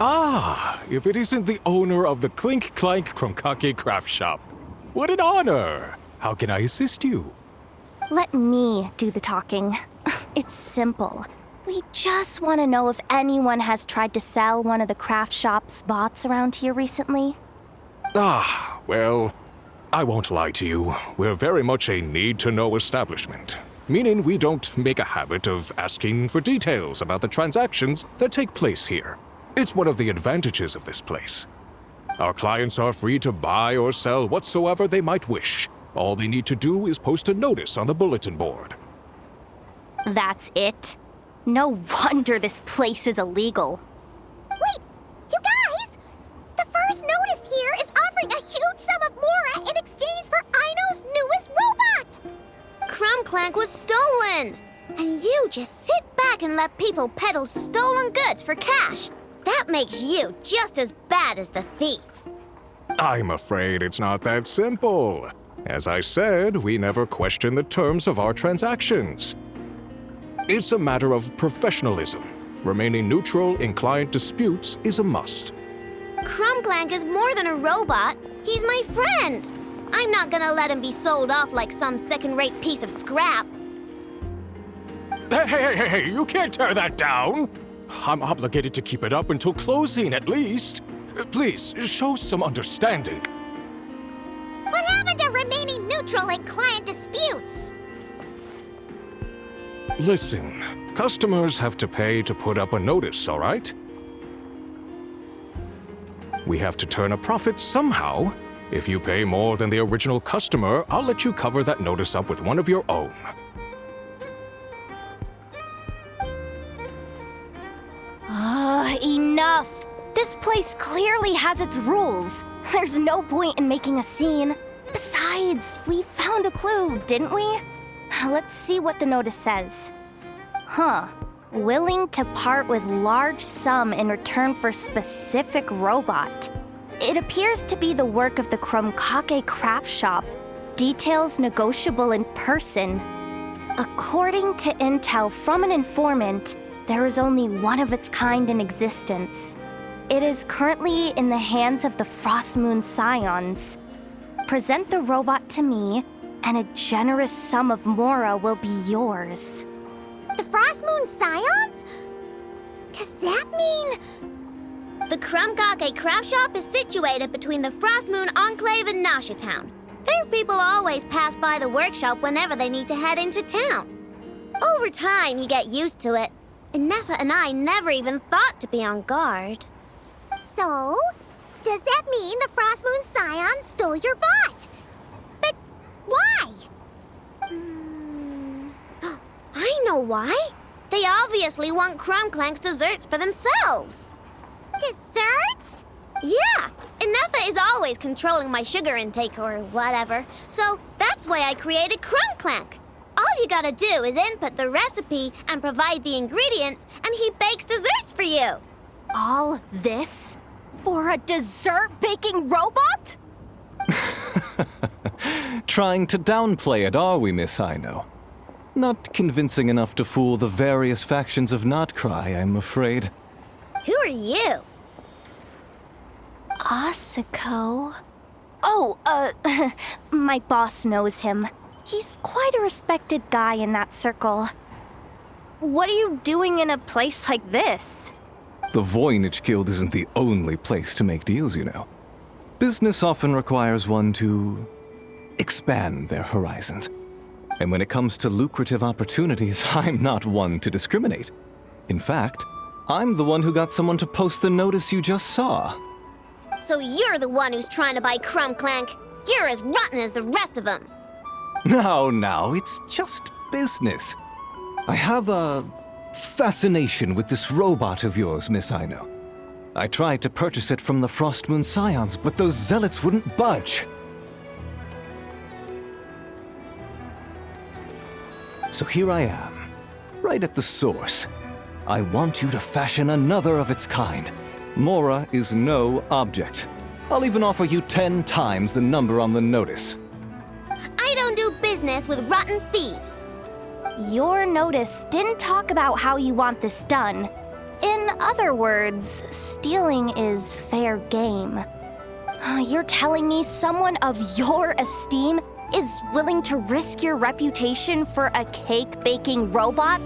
Ah, if it isn't the owner of the Clink Clank Kromkake Craft Shop. What an honor! How can I assist you? Let me do the talking. It's simple. We just want to know if anyone has tried to sell one of the craft shop's bots around here recently. Ah, well, I won't lie to you. We're very much a need-to-know establishment, meaning we don't make a habit of asking for details about the transactions that take place here. It's one of the advantages of this place. Our clients are free to buy or sell whatsoever they might wish. All they need to do is post a notice on the bulletin board. That's it? No wonder this place is illegal. Wait! You guys! The first notice here is offering a huge sum of Mora in exchange for Aino's newest robot! Krumklank was stolen! And you just sit back and let people peddle stolen goods for cash. That makes you just as bad as the thief. I'm afraid it's not that simple. As I said, we never question the terms of our transactions. It's a matter of professionalism. Remaining neutral in client disputes is a must. Krumklank is more than a robot. He's my friend. I'm not gonna let him be sold off like some second-rate piece of scrap. Hey, you can't tear that down! I'm obligated to keep it up until closing, at least. Please, show some understanding. What happened to remaining neutral in client disputes? Listen, customers have to pay to put up a notice, all right? We have to turn a profit somehow. If you pay more than the original customer, I'll let you cover that notice up with one of your own. Enough! This place clearly has its rules. There's no point in making a scene. Besides, we found a clue, didn't we? Let's see what the notice says. Willing to part with large sum in return for specific robot. It appears to be the work of the Kromkake Craft Shop. Details negotiable in person. According to intel from an informant, there is only one of its kind in existence. It is currently in the hands of the Frostmoon Scions. Present the robot to me, and a generous sum of Mora will be yours. The Frostmoon Scions? Does that mean... The Krumkake Craft Shop is situated between the Frostmoon Enclave and Nasha Town. Their people always pass by the workshop whenever they need to head into town. Over time, you get used to it. And Nefa and I never even thought to be on guard. So, does that mean the Frostmoon Scions stole your bot? But why? I know why. They obviously want Krumklank's desserts for themselves. Desserts? Yeah, and Nefa is always controlling my sugar intake or whatever. So that's why I created Krumklank. All you gotta do is input the recipe and provide the ingredients, and he bakes desserts for you. All this for a dessert-baking robot? Trying to downplay it, are we, Miss Aino? Not convincing enough to fool the various factions of Notcry, I'm afraid. Who are you? Asako? Oh, my boss knows him. He's quite a respected guy in that circle. What are you doing in a place like this? The Voynich Guild isn't the only place to make deals, you know. Business often requires one to expand their horizons. And when it comes to lucrative opportunities, I'm not one to discriminate. In fact, I'm the one who got someone to post the notice you just saw. So you're the one who's trying to buy Krumklank. You're as rotten as the rest of them. No, it's just business. I have a fascination with this robot of yours, Miss Aino. I tried to purchase it from the Frostmoon Scions, but those zealots wouldn't budge. So here I am, right at the source. I want you to fashion another of its kind. Mora is no object. I'll even offer you 10 times the number on the notice. I don't do business with rotten thieves. Your notice didn't talk about how you want this done. In other words, stealing is fair game. You're telling me someone of your esteem is willing to risk your reputation for a cake-baking robot?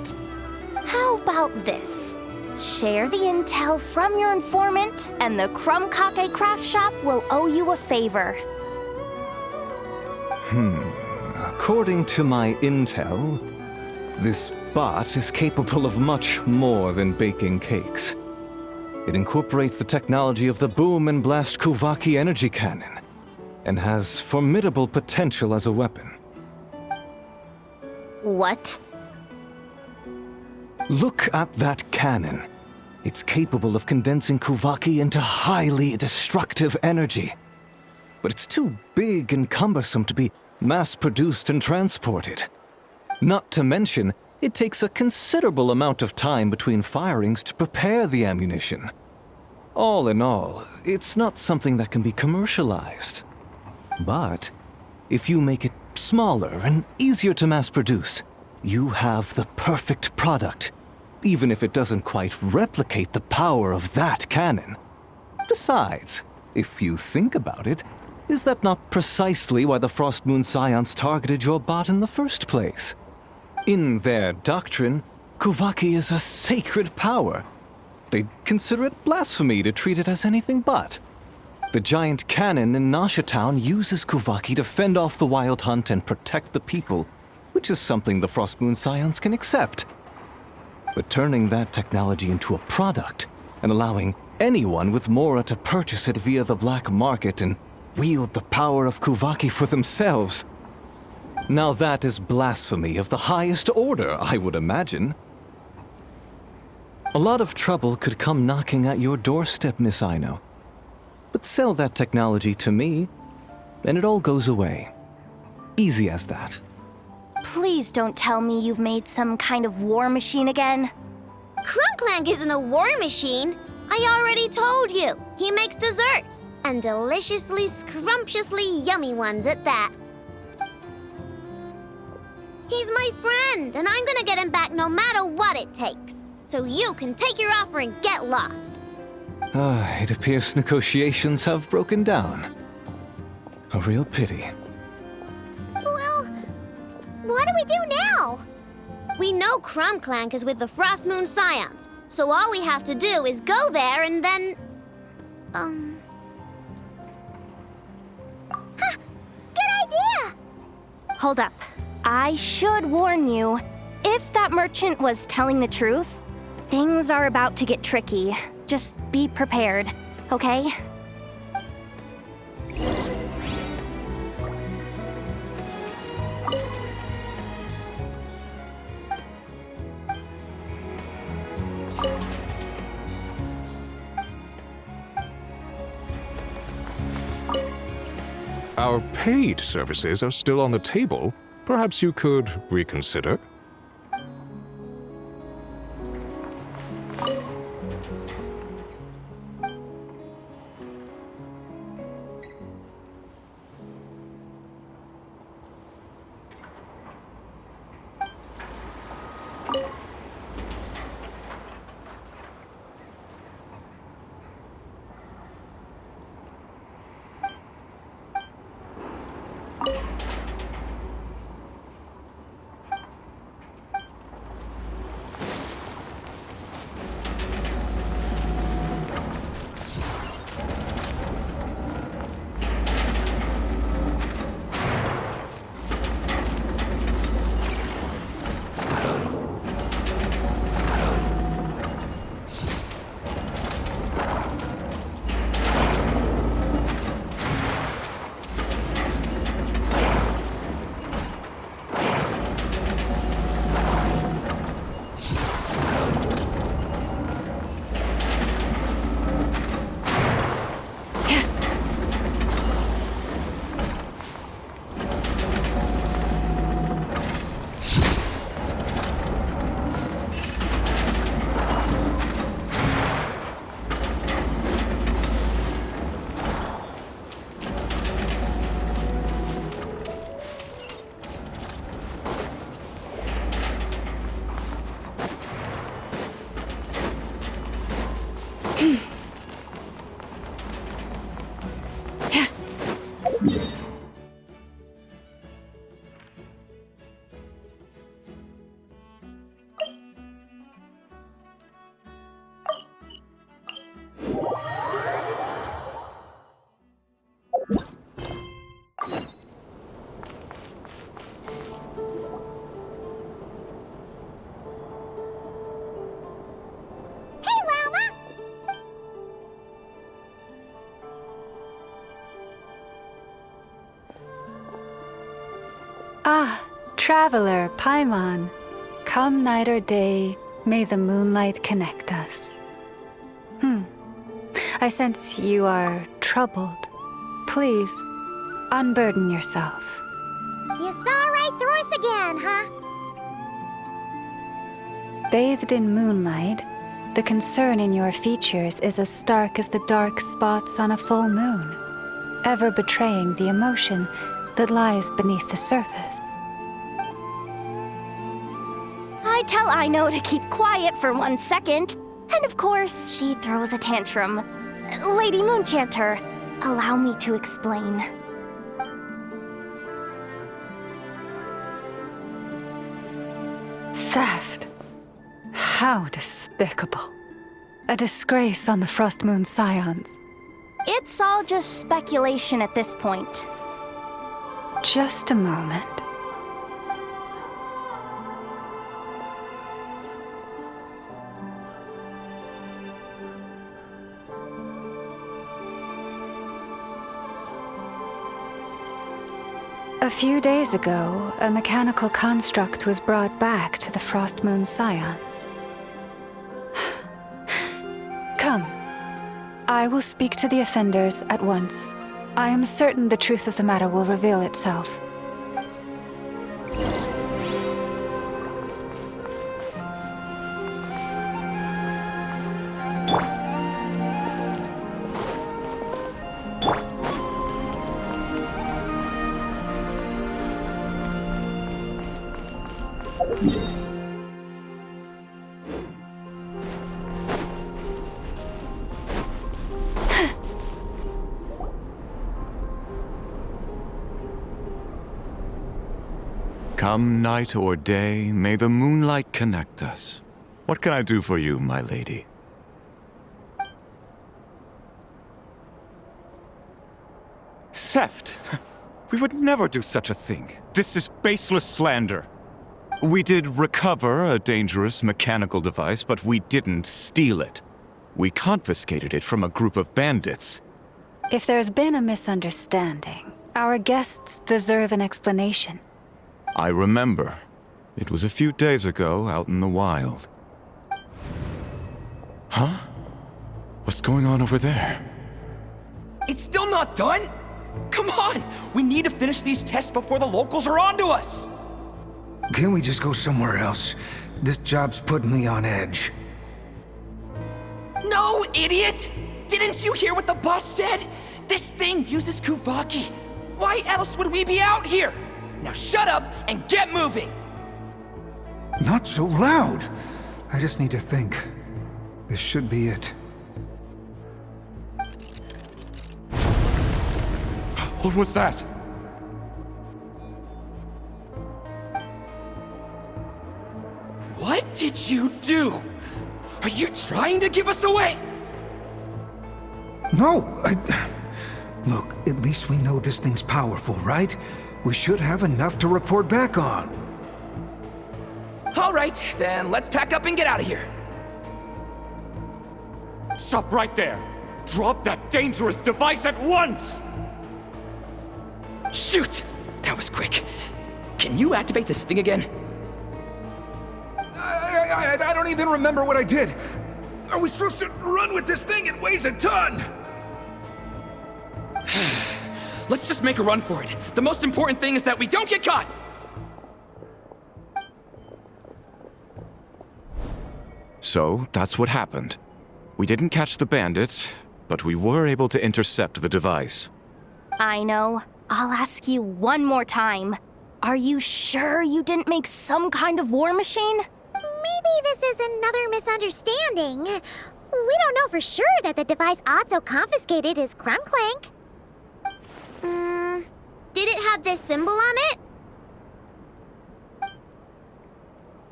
How about this? Share the intel from your informant, and the Krumkake craft shop will owe you a favor. According to my intel, this bot is capable of much more than baking cakes. It incorporates the technology of the boom and blast Kuvaki energy cannon, and has formidable potential as a weapon. What? Look at that cannon. It's capable of condensing Kuvaki into highly destructive energy. But it's too big and cumbersome to be mass-produced and transported. Not to mention, it takes a considerable amount of time between firings to prepare the ammunition. All in all, it's not something that can be commercialized. But if you make it smaller and easier to mass-produce, you have the perfect product, even if it doesn't quite replicate the power of that cannon. Besides, if you think about it, is that not precisely why the Frost Moon Scions targeted your bot in the first place? In their doctrine, Kuvaki is a sacred power. They'd consider it blasphemy to treat it as anything but. The giant cannon in Nasha Town uses Kuvaki to fend off the Wild Hunt and protect the people, which is something the Frost Moon Scions can accept. But turning that technology into a product and allowing anyone with Mora to purchase it via the black market and wield the power of Kuvaki for themselves. Now that is blasphemy of the highest order, I would imagine. A lot of trouble could come knocking at your doorstep, Miss Aino. But sell that technology to me, and it all goes away. Easy as that. Please don't tell me you've made some kind of war machine again. Krumklank isn't a war machine. I already told you. He makes desserts, and deliciously, scrumptiously yummy ones at that. He's my friend, and I'm gonna get him back no matter what it takes. So you can take your offer and get lost. It appears negotiations have broken down. A real pity. Well, what do we do now? We know Krumklank is with the Frost Moon Scions, so all we have to do is go there and then... Good idea! Hold up. I should warn you, if that merchant was telling the truth, things are about to get tricky. Just be prepared, okay? Our paid services are still on the table. Perhaps you could reconsider? Ah, traveler, Paimon. Come night or day, may the moonlight connect us. I sense you are troubled. Please, unburden yourself. You saw right through us again, huh? Bathed in moonlight, the concern in your features is as stark as the dark spots on a full moon, ever betraying the emotion that lies beneath the surface. I tell Aino to keep quiet for 1 second, and of course, she throws a tantrum. Lady Moonchanter, allow me to explain. Theft. How despicable. A disgrace on the Frost Moon Scions. It's all just speculation at this point. Just a moment. A few days ago, a mechanical construct was brought back to the Frost Moon Scions. Come. I will speak to the offenders at once. I am certain the truth of the matter will reveal itself. Come night or day, may the moonlight connect us. What can I do for you, my lady? Theft? We would never do such a thing. This is baseless slander. We did recover a dangerous mechanical device, but we didn't steal it. We confiscated it from a group of bandits. If there's been a misunderstanding, our guests deserve an explanation. I remember. It was a few days ago out in the wild. Huh? What's going on over there? It's still not done? Come on! We need to finish these tests before the locals are onto us! Can we just go somewhere else? This job's putting me on edge. No, idiot! Didn't you hear what the boss said? This thing uses Kuvaki. Why else would we be out here? Now shut up and get moving! Not so loud! I just need to think. This should be it. What was that? What did you do? Are you trying to give us away? No, Look, at least we know this thing's powerful, right? We should have enough to report back on. All right, then let's pack up and get out of here. Stop right there! Drop that dangerous device at once! Shoot! That was quick. Can you activate this thing again? I don't even remember what I did. Are we supposed to run with this thing? It weighs a ton! Let's just make a run for it. The most important thing is that we don't get caught! So, that's what happened. We didn't catch the bandits, but we were able to intercept the device. I know. I'll ask you one more time. Are you sure you didn't make some kind of war machine? Maybe this is another misunderstanding. We don't know for sure that the device Otso confiscated is Krumclank. Did it have this symbol on it?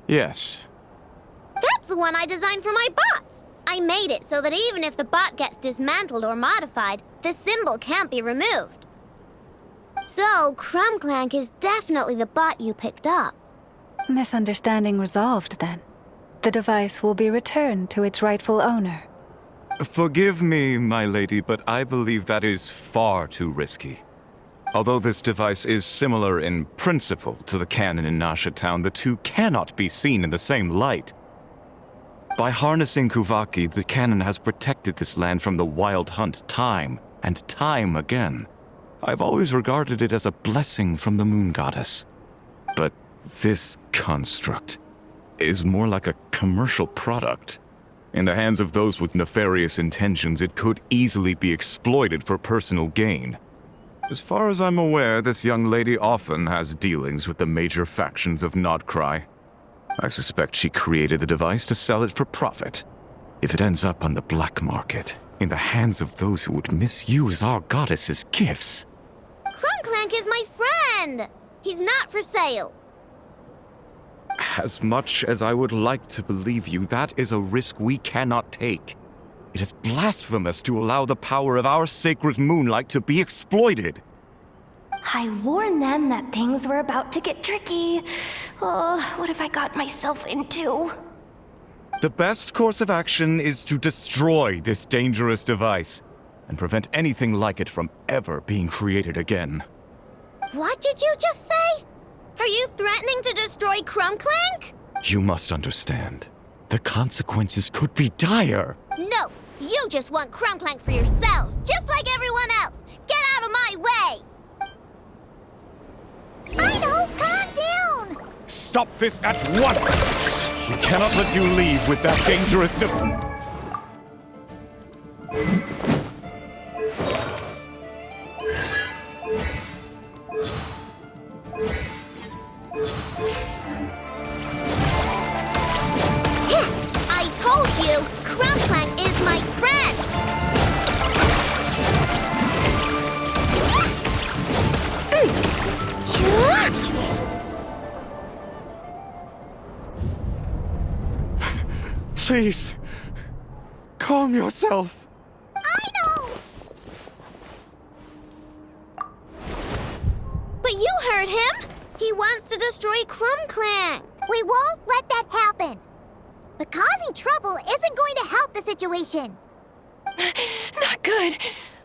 Yes. That's the one I designed for my bots. I made it so that even if the bot gets dismantled or modified, the symbol can't be removed. So, Krumclank is definitely the bot you picked up. Misunderstanding resolved, then. The device will be returned to its rightful owner. Forgive me, my lady, but I believe that is far too risky. Although this device is similar in principle to the cannon in Nasha Town, the two cannot be seen in the same light. By harnessing Kuvaki, the cannon has protected this land from the wild hunt time and time again. I've always regarded it as a blessing from the moon goddess. But this construct is more like a commercial product. In the hands of those with nefarious intentions, it could easily be exploited for personal gain. As far as I'm aware, this young lady often has dealings with the major factions of Nodcry. I suspect she created the device to sell it for profit. If it ends up on the black market, in the hands of those who would misuse our goddess's gifts... Krumclank is my friend! He's not for sale. As much as I would like to believe you, that is a risk we cannot take. It is blasphemous to allow the power of our sacred moonlight to be exploited. I warned them that things were about to get tricky. Oh, what have I got myself into? The best course of action is to destroy this dangerous device and prevent anything like it from ever being created again. What did you just say? Are you threatening to destroy Krumclank? You must understand. The consequences could be dire. No, you just want Krumclank for yourselves, just like everyone else. Get out of my way! Ino, calm down! Stop this at once! We cannot let you leave with that dangerous device. I told you, Krumclank is my friend! Please, calm yourself. Ino! But you heard him! He wants to destroy Krumclank! We won't let that happen. But causing trouble isn't going to help the situation. Not good.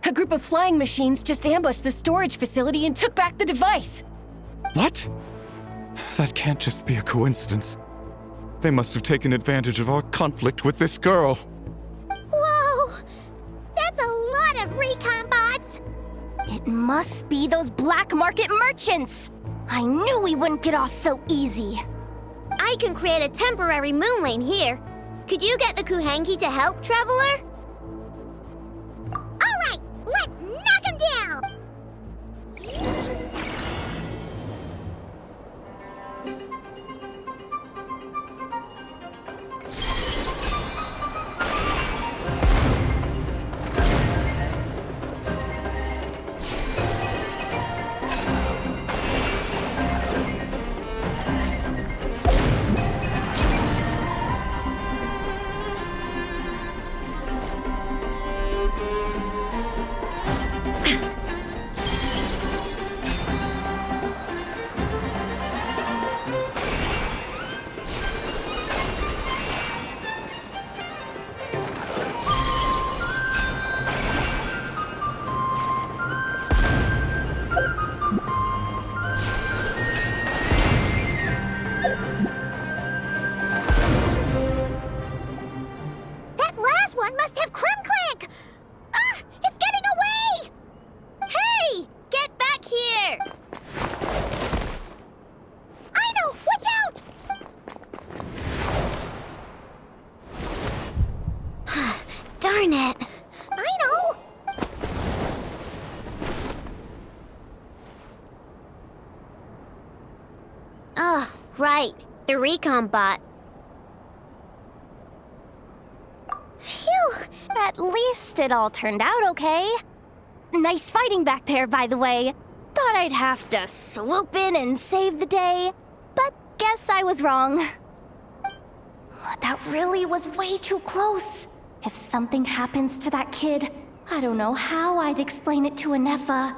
A group of flying machines just ambushed the storage facility and took back the device. What? That can't just be a coincidence. They must have taken advantage of our conflict with this girl. Whoa! That's a lot of recon bots! It must be those black market merchants! I knew we wouldn't get off so easy. I can create a temporary moon lane here. Could you get the Kuhangi to help, Traveler? Alright, let's knock him down! Darn it. I know! Oh, right. The recon bot. Phew, at least it all turned out okay. Nice fighting back there, by the way. Thought I'd have to swoop in and save the day, but guess I was wrong. That really was way too close. If something happens to that kid, I don't know how I'd explain it to Anefa.